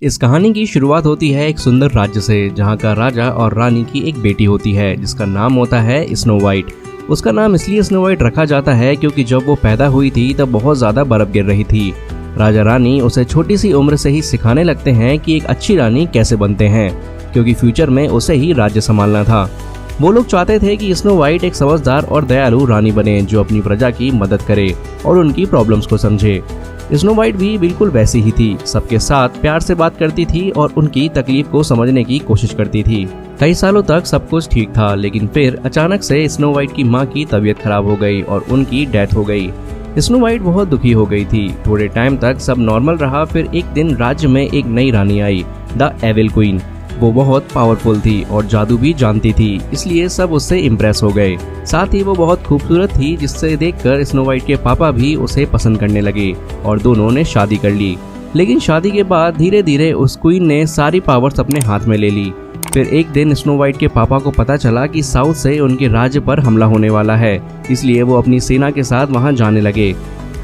इस कहानी की शुरुआत होती है एक सुंदर राज्य से, जहाँ का राजा और रानी की एक बेटी होती है जिसका नाम होता है स्नो वाइट। उसका नाम इसलिए स्नो वाइट रखा जाता है क्योंकि जब वो पैदा हुई थी तब बहुत ज्यादा बर्फ गिर रही थी। राजा रानी उसे छोटी सी उम्र से ही सिखाने लगते हैं कि एक अच्छी रानी कैसे बनते हैं, क्योंकि फ्यूचर में उसे ही राज्य संभालना था। वो लोग चाहते थे कि स्नो वाइट एक समझदार और दयालु रानी बने जो अपनी प्रजा की मदद करे और उनकी प्रॉब्लम्स को समझे। स्नो वाइट भी बिल्कुल वैसी ही थी, सबके साथ प्यार से बात करती थी और उनकी तकलीफ को समझने की कोशिश करती थी। कई सालों तक सब कुछ ठीक था, लेकिन फिर अचानक से स्नो वाइट की माँ की तबीयत खराब हो गई और उनकी डेथ हो गई। स्नो वाइट बहुत दुखी हो गई थी। थोड़े टाइम तक सब नॉर्मल रहा, फिर एक दिन राज्य में एक नई रानी आई, द एविल क्वीन। वो बहुत पावरफुल थी और जादू भी जानती थी, इसलिए सब उससे इम्प्रेस हो गए। साथ ही वो बहुत खूबसूरत थी, जिससे देखकर स्नो वाइट के पापा भी उसे पसंद करने लगे और दोनों ने शादी कर ली। लेकिन शादी के बाद धीरे धीरे उस क्वीन ने सारी पावर्स अपने हाथ में ले ली। फिर एक दिन स्नो वाइट के पापा को पता चला कि साउथ से उनके राज्य पर हमला होने वाला है, इसलिए वो अपनी सेना के साथ वहां जाने लगे।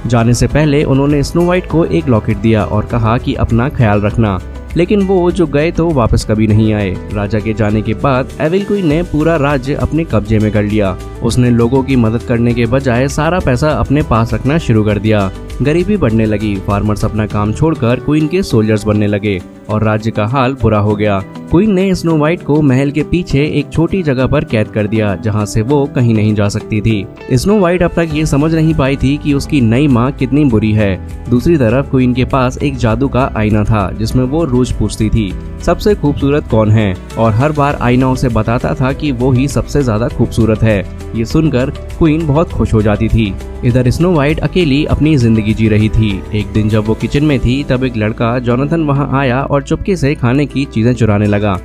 जाने से पहले उन्होंने स्नो वाइट को एक लॉकेट दिया और कहा कि अपना ख्याल रखना, लेकिन वो जो गए तो वापस कभी नहीं आए। राजा के जाने के बाद एविल क्वीन ने पूरा राज्य अपने कब्जे में कर लिया। उसने लोगों की मदद करने के बजाय सारा पैसा अपने पास रखना शुरू कर दिया। गरीबी बढ़ने लगी, फार्मर्स अपना काम छोड़कर क्वीन के सोल्जर्स बनने लगे और राज्य का हाल बुरा हो गया। क्वीन ने स्नो वाइट को महल के पीछे एक छोटी जगह पर कैद कर दिया, जहां से वो कहीं नहीं जा सकती थी। स्नो वाइट अब तक ये समझ नहीं पाई थी कि उसकी नई माँ कितनी बुरी है। दूसरी तरफ क्वीन के पास एक जादू का आईना था, जिसमें वो रोज पूछती थी सबसे खूबसूरत कौन है, और हर बार आईना उसे बताता था कि वो ही सबसे ज्यादा खूबसूरत है। ये सुनकर क्वीन बहुत खुश हो जाती थी। इधर स्नो वाइट अकेली अपनी जिंदगी जी रही थी। एक दिन जब वो किचन में थी तब एक लड़का जोनाथन वहां आया और चुपके से खाने की चीजें चुराने लगा।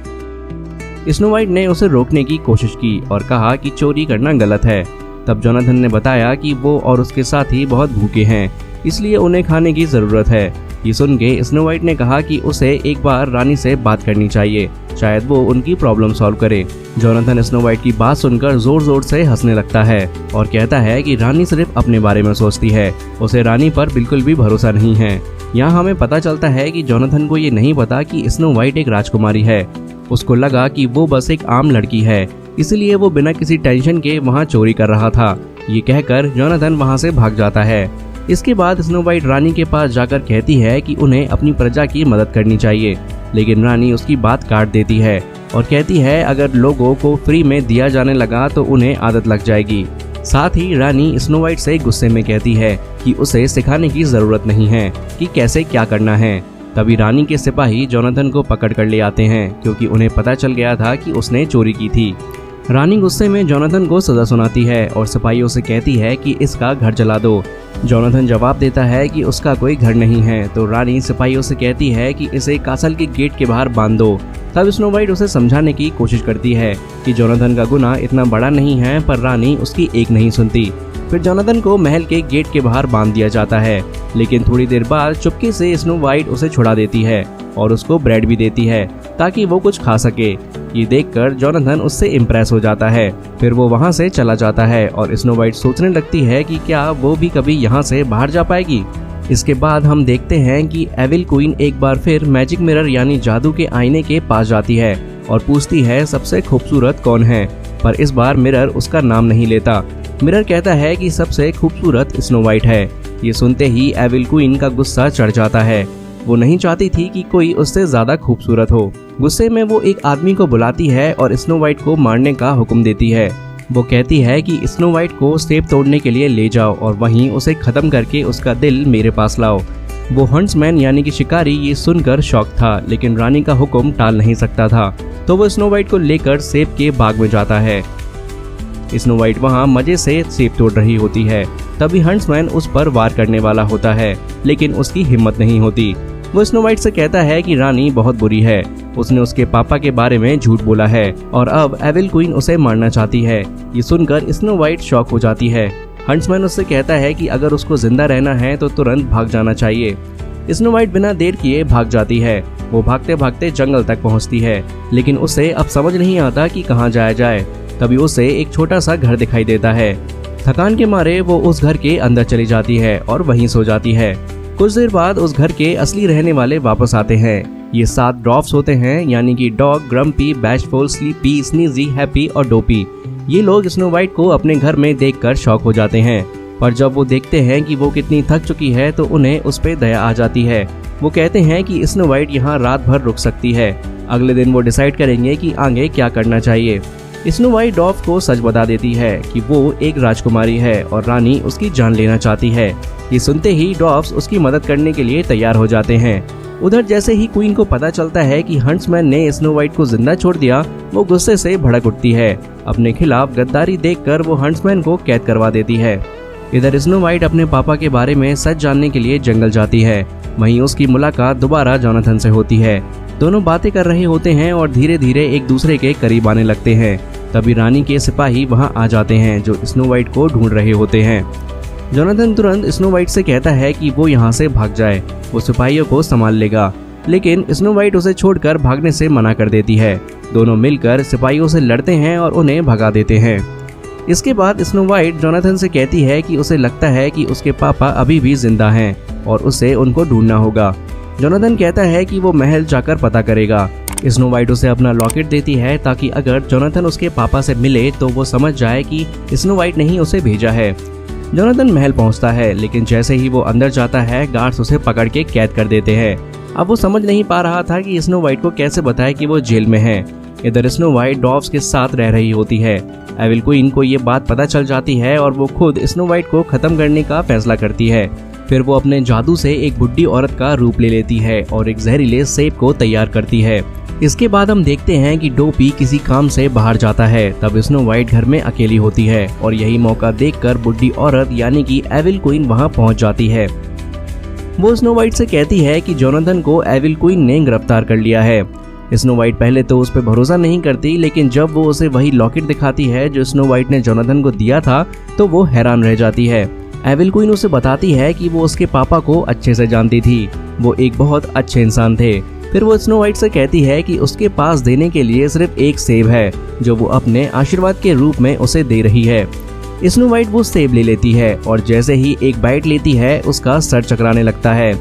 स्नो वाइट ने उसे रोकने की कोशिश की और कहा कि चोरी करना गलत है। तब जोनाथन ने बताया कि वो और उसके साथी बहुत भूखे हैं, इसलिए उन्हें खाने की जरूरत है। ये सुन के स्नो वाइट ने कहा कि उसे एक बार रानी से बात करनी चाहिए, शायद वो उनकी प्रॉब्लम सॉल्व करे। जोनाथन स्नो वाइट की बात सुनकर जोर जोर से हंसने लगता है और कहता है कि रानी सिर्फ अपने बारे में सोचती है, उसे रानी पर बिल्कुल भी भरोसा नहीं है। यहाँ हमें पता चलता है कि जोनाथन को ये नहीं पता कि स्नो वाइट एक राजकुमारी है। उसको लगा कि वो बस एक आम लड़की है, इसलिए वो बिना किसी टेंशन के वहाँ चोरी कर रहा था। ये कहकर जोनाथन वहाँ से भाग जाता है। इसके बाद स्नो वाइट रानी के पास जाकर कहती है कि उन्हें अपनी प्रजा की मदद करनी चाहिए, लेकिन रानी उसकी बात काट देती है और कहती है अगर लोगों को फ्री में दिया जाने लगा तो उन्हें आदत लग जाएगी। साथ ही रानी स्नो वाइट से गुस्से में कहती है कि उसे सिखाने की जरूरत नहीं है कि कैसे क्या करना है। तभी रानी के सिपाही जोनाथन को पकड़ कर ले आते हैं, क्योंकि उन्हें पता चल गया था कि उसने चोरी की थी। रानी गुस्से में जोनाथन को सजा सुनाती है और सिपाहियों से कहती है कि इसका घर जला दो। जोनाथन जवाब देता है कि उसका कोई घर नहीं है, तो रानी सिपाहियों से कहती है कि इसे कासल के गेट के बाहर बांध दो। तब स्नो वाइट उसे समझाने की कोशिश करती है कि जोनाथन का गुनाह इतना बड़ा नहीं है, पर रानी उसकी एक नहीं सुनती। फिर जोनाथन को महल के गेट के बाहर बांध दिया जाता है, लेकिन थोड़ी देर बाद चुपके से स्नो वाइट उसे छुड़ा देती है और उसको ब्रेड भी देती है ताकि वो कुछ खा सके। ये देखकर जोनाथन उससे इम्प्रेस हो जाता है। फिर वो वहाँ से चला जाता है और स्नो वाइट सोचने लगती है कि क्या वो भी कभी यहाँ से बाहर जा पाएगी। इसके बाद हम देखते हैं कि एविल क्वीन एक बार फिर मैजिक मिरर यानी जादू के आईने के पास जाती है और पूछती है सबसे खूबसूरत कौन है, पर इस बार मिरर उसका नाम नहीं लेता। मिरर कहता है कि सबसे खूबसूरत स्नो वाइट है। ये सुनते ही एविल क्वीन का गुस्सा चढ़ जाता है। वो नहीं चाहती थी कि कोई उससे ज्यादा खूबसूरत हो। गुस्से में वो एक आदमी को बुलाती है और स्नो वाइट को मारने का हुक्म देती है। वो कहती है कि स्नो वाइट को सेब तोड़ने के लिए ले जाओ और वहीं उसे खत्म करके उसका दिल मेरे पास लाओ। वो हंट्समैन यानी कि शिकारी ये सुनकर शॉक था, लेकिन रानी का हुक्म टाल नहीं सकता था, तो वो स्नो वाइट को लेकर सेब के बाग में जाता है। स्नो वाइट वहाँ मजे से सेब तोड़ रही होती है। तभी हंट्समैन उस पर वार करने वाला होता है, लेकिन उसकी हिम्मत नहीं होती। वो स्नो वाइट से कहता है कि रानी बहुत बुरी है, उसने उसके पापा के बारे में झूठ बोला है और अब एविल क्वीन उसे मारना चाहती है। ये सुनकर स्नो वाइट शॉक हो जाती है। हंट्समैन उससे कहता है कि अगर उसको जिंदा रहना है तो तुरंत भाग जाना चाहिए। स्नो वाइट बिना देर किए भाग जाती है। वो भागते भागते जंगल तक पहुंचती है, लेकिन उसे अब समझ नहीं आता कि कहाँ जाया जाए। तभी उसे एक छोटा सा घर दिखाई देता है। थकान के मारे वो उस घर के अंदर चली जाती है और वहीं सो जाती है। कुछ देर बाद उस घर के असली रहने वाले वापस आते हैं। ये 7 ड्रॉप्स होते हैं, यानी कि Doc, grumpy, bashful, sleepy, sneezy, happy और डोपी। ये लोग स्नो वाइट को अपने घर में देखकर शॉक हो जाते हैं, पर जब वो देखते हैं कि वो कितनी थक चुकी है तो उन्हें उस पर दया आ जाती है। वो कहते हैं कि स्नो वाइट यहाँ रात भर रुक सकती है। अगले दिन वो डिसाइड करेंगे कि आगे क्या करना चाहिए। स्नो वाइट डॉग को सच बता देती है कि वो एक राजकुमारी है और रानी उसकी जान लेना चाहती है। ये सुनते ही डॉग्स उसकी मदद करने के लिए तैयार हो जाते हैं। उधर जैसे ही क्वीन को पता चलता है कि हंट्समैन ने स्नो वाइट को जिंदा छोड़ दिया, वो गुस्से से भड़क उठती है। अपने खिलाफ गद्दारी देखकर वो हंट्समैन को कैद करवा देती है। इधर स्नो वाइट अपने पापा के बारे में सच जानने के लिए जंगल जाती है। वहीं उसकी मुलाकात दोबारा जोनाथन से होती है। दोनों बातें कर रहे होते हैं और धीरे धीरे एक दूसरे के करीब आने लगते हैं। तभी रानी के सिपाही वहां आ जाते हैं जो स्नो वाइट को ढूंढ रहे होते हैं। जोनाथन तुरंत स्नो वाइट से कहता है कि वो यहाँ से भाग जाए, वो सिपाहियों को संभाल लेगा, लेकिन स्नो वाइट उसे छोड़कर भागने से मना कर देती है। दोनों मिलकर सिपाहियों से लड़ते हैं और उन्हें भगा देते हैं। इसके बाद स्नो वाइट जोनाथन से कहती है कि उसे लगता है कि उसके पापा अभी भी जिंदा हैं और उसे उनको ढूंढना होगा। जोनाथन कहता है कि वो महल जाकर पता करेगा। स्नो वाइट उसे अपना लॉकेट देती है ताकि अगर जोनाथन उसके पापा से मिले तो वो समझ जाए कि स्नो वाइट ने ही उसे भेजा है। जोनाथन महल पहुंचता है, लेकिन जैसे ही वो अंदर जाता है गार्ड्स उसे पकड़ के कैद कर देते हैं। अब वो समझ नहीं पा रहा था कि स्नो वाइट को कैसे बताए कि वो जेल में है। इधर स्नो वाइट डॉग्स के साथ रह रही होती है। एविल क्वीन को ये बात पता चल जाती है और वो खुद स्नो वाइट को खत्म करने का फैसला करती है। फिर वो अपने जादू से एक बुढ़ी औरत का रूप ले लेती है और एक जहरीले सेब को तैयार करती है। इसके बाद हम देखते हैं कि डोपी किसी काम से बाहर जाता है। तब स्नो वाइट घर में अकेली होती है और यही मौका देखकर बुढ़ी औरत यानी कि एविल क्वीन वहां पहुंच जाती है। वो स्नो वाइट से कहती है कि जोनाथन को एविल क्वीन ने गिरफ्तार कर लिया है। स्नो वाइट पहले तो उस पर भरोसा नहीं करती, लेकिन जब वो उसे वही लॉकेट दिखाती है जो स्नो वाइट ने जोनाथन को दिया था तो वो हैरान रह जाती है। एविल क्वीन उसे बताती है कि वो उसके पापा को अच्छे से जानती थी, वो एक बहुत अच्छे इंसान थे। फिर वो स्नो वाइट से कहती है कि उसके पास देने के लिए सिर्फ एक सेब है जो वो अपने आशीर्वाद के रूप में उसे दे रही है। स्नो वाइट वो सेब ले लेती है और जैसे ही एक बाइट लेती है उसका सर चकराने लगता है।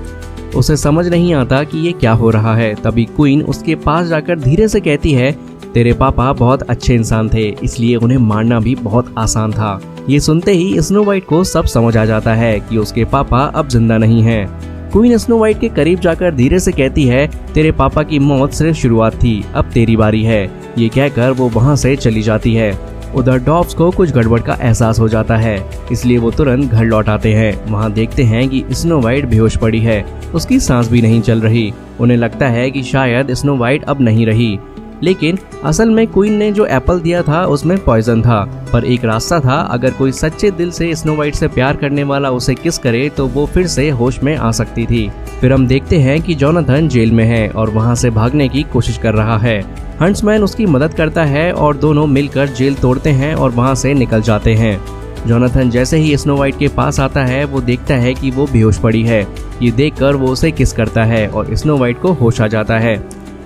उसे समझ नहीं आता कि ये क्या हो रहा है। तभी क्वीन उसके पास जाकर धीरे से कहती है, तेरे पापा बहुत अच्छे इंसान थे, इसलिए उन्हें मारना भी बहुत आसान था। ये सुनते ही स्नो वाइट को सब समझ आ जाता है कि उसके पापा अब जिंदा नहीं हैं। क्वीन स्नो वाइट के करीब जाकर धीरे से कहती है, तेरे पापा की मौत सिर्फ शुरुआत थी, अब तेरी बारी है। ये कहकर वो वहाँ से चली जाती है। उधर डॉग्स को कुछ गड़बड़ का एहसास हो जाता है, इसलिए वो तुरंत घर लौट आते हैं। वहाँ देखते हैं कि स्नो वाइट बेहोश पड़ी है, उसकी सांस भी नहीं चल रही। उन्हें लगता है कि शायद स्नो वाइट अब नहीं रही, लेकिन असल में क्वीन ने जो एप्पल दिया था उसमें पॉइजन था। पर एक रास्ता था, अगर कोई सच्चे दिल से स्नो वाइट से प्यार करने वाला उसे किस करे तो वो फिर से होश में आ सकती थी। फिर हम देखते हैं कि जोनाथन जेल में है और वहाँ से भागने की कोशिश कर रहा है। हंट्समैन उसकी मदद करता है और दोनों मिलकर जेल तोड़ते हैं और वहाँ से निकल जाते हैं। जोनाथन जैसे ही स्नो वाइट के पास आता है वो देखता है कि वो बेहोश पड़ी है। ये देखकर वो उसे किस करता है और स्नो वाइट को होश आ जाता है।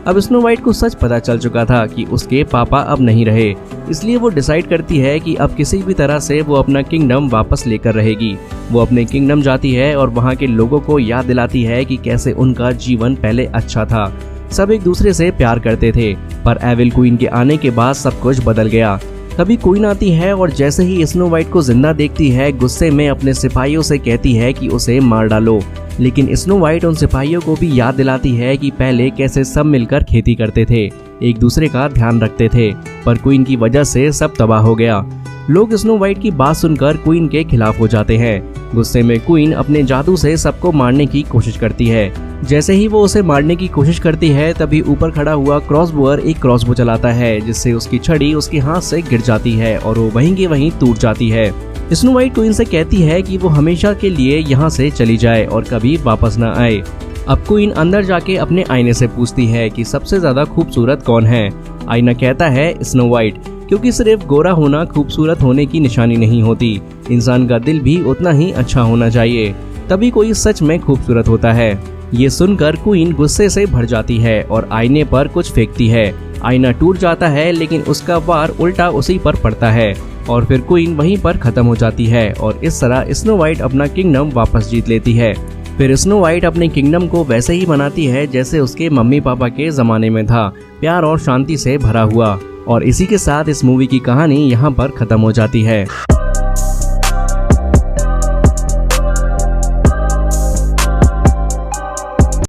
अब स्नो वाइट को सच पता चल चुका था कि उसके पापा अब नहीं रहे, इसलिए वो डिसाइड करती है कि अब किसी भी तरह से वो अपना किंगडम वापस लेकर रहेगी। वो अपने किंगडम जाती है और वहाँ के लोगों को याद दिलाती है कि कैसे उनका जीवन पहले अच्छा था। सब एक दूसरे से प्यार करते थे, पर एविल क्वीन के आने के बाद सब कुछ बदल गया। तभी क्वीन आती है और जैसे ही स्नो वाइट को जिंदा देखती है गुस्से में अपने सिपाहियों से कहती है कि उसे मार डालो। लेकिन स्नो वाइट उन सिपाहियों को भी याद दिलाती है कि पहले कैसे सब मिलकर खेती करते थे, एक दूसरे का ध्यान रखते थे, पर क्वीन की वजह से सब तबाह हो गया। लोग स्नो वाइट की बात सुनकर क्वीन के खिलाफ हो जाते हैं। गुस्से में क्वीन अपने जादू से सबको मारने की कोशिश करती है। जैसे ही वो उसे मारने की कोशिश करती है तभी ऊपर खड़ा हुआ क्रॉसबोअर एक क्रॉसबो चलाता है, जिससे उसकी छड़ी उसके हाथ से गिर जाती है और वो वहीं के वहीं टूट जाती है। स्नो वाइट क्वीन से कहती है कि वो हमेशा के लिए यहाँ से चली जाए और कभी वापस न आए। अब क्वीन अंदर जाके अपने आईने से पूछती है कि सबसे ज्यादा खूबसूरत कौन है। आईना कहता है स्नो वाइट, क्योंकि सिर्फ गोरा होना खूबसूरत होने की निशानी नहीं होती, इंसान का दिल भी उतना ही अच्छा होना चाहिए, तभी कोई सच में खूबसूरत होता है। ये सुनकर क्वीन गुस्से से भर जाती है और आईने पर कुछ फेंकती है। आईना टूट जाता है, लेकिन उसका वार उल्टा उसी पर पड़ता है और फिर क्वीन वहीं पर खत्म हो जाती है और इस तरह स्नो वाइट अपना किंगडम वापस जीत लेती है। फिर स्नो वाइट अपने किंगडम को वैसे ही बनाती है जैसे उसके मम्मी पापा के ज़माने में था, प्यार और शांति से भरा हुआ। और इसी के साथ इस मूवी की कहानी यहाँ पर ख़त्म हो जाती है।